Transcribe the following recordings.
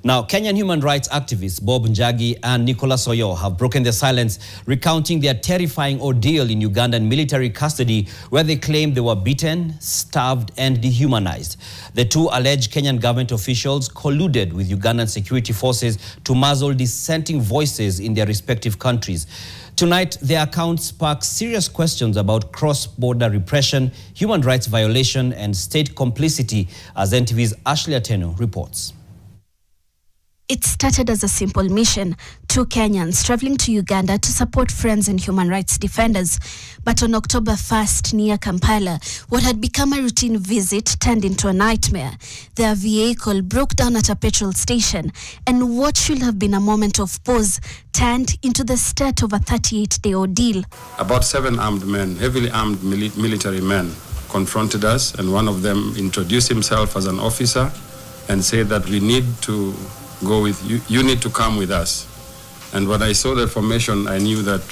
Now, Kenyan human rights activists Bob Njagi and Oyoo have broken their silence, recounting their terrifying ordeal in Ugandan military custody, where they claim they were beaten, starved, and dehumanized. The two alleged Kenyan government officials colluded with Ugandan security forces to muzzle dissenting voices in their respective countries. Tonight, their accounts spark serious questions about cross-border repression, human rights violation, and state complicity, as NTV's Ashley Ateno reports. It started as a simple mission, two Kenyans traveling to Uganda to support friends and human rights defenders. But on October 1st, near Kampala, what had become a routine visit turned into a nightmare. Their vehicle broke down at a petrol station, and what should have been a moment of pause turned into the start of a 38-day ordeal. About 7 armed men, heavily armed military men, confronted us, and one of them introduced himself as an officer and said that we need to go with you, you need to come with us. And when I saw the formation, I knew that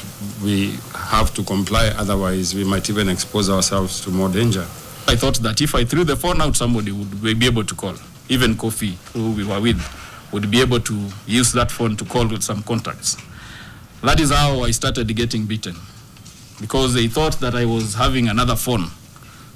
we have to comply, otherwise we might even expose ourselves to more danger. I thought that if I threw the phone out, somebody would be able to call. Even Kofi, who we were with, would be able to use that phone to call with some contacts. That is how I started getting beaten, because they thought that I was having another phone.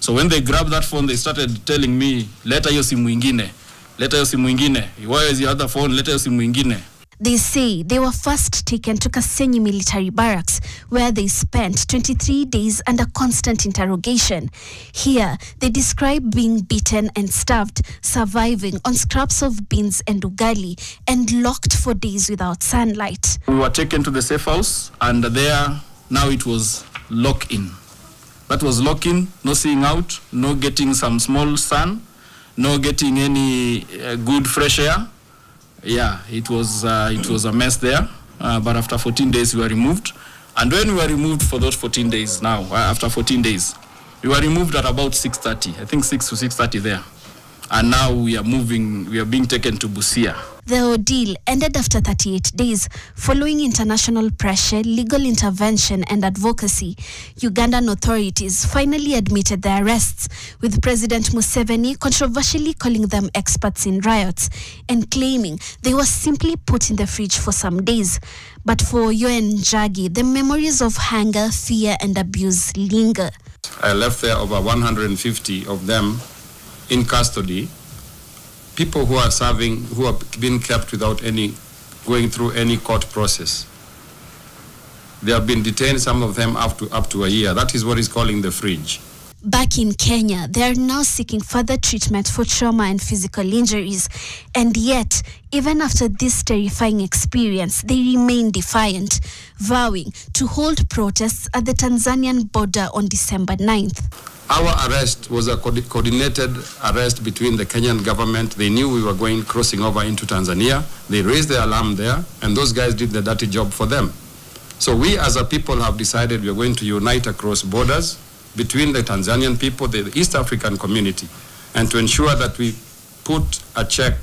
So when they grabbed that phone, they started telling me, leta hiyo simu ingine. Leta hiyo simu ingine. Where is the other phone? Leta hiyo simu ingine. They say they were first taken to Kasenyi military barracks, where they spent 23 days under constant interrogation. Here, they describe being beaten and starved, surviving on scraps of beans and ugali, and locked for days without sunlight. We were taken to the safe house, and there, now it was lock-in. That was lock-in, no seeing out, no getting some small sun, no getting any good fresh air. Yeah, it was a mess there. But after 14 days, we were removed. And when we were removed for those 14 days now, after 14 days, we were removed at about 6:30. I think 6 to 6:30 there. And now we are being taken to Busia. The ordeal ended after 38 days, following international pressure, legal intervention, and advocacy. Ugandan authorities finally admitted the arrests, with President Museveni controversially calling them experts in riots and claiming they were simply put in the fridge for some days. But for Oyoo and Njagi, the memories of hunger, fear, and abuse linger. I left there over 150 of them in custody. People who are serving, who have been kept without going through any court process. They have been detained, some of them up to a year. That is what is calling the fridge. Back in Kenya, they are now seeking further treatment for trauma and physical injuries. And yet, even after this terrifying experience, they remain defiant, vowing to hold protests at the Tanzanian border on December 9th. Our arrest was a coordinated arrest between the Kenyan government. They knew we were crossing over into Tanzania. They raised the alarm there, and those guys did the dirty job for them. So we as a people have decided we are going to unite across borders between the Tanzanian people, the East African community, and to ensure that we put a check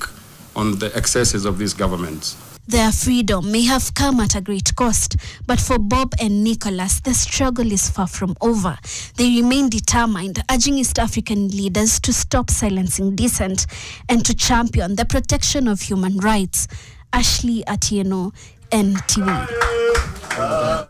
on the excesses of these governments. Their freedom may have come at a great cost, but for Bob and Nicholas, the struggle is far from over. They remain determined, urging East African leaders to stop silencing dissent and to champion the protection of human rights. Ashley Ateno, NTV.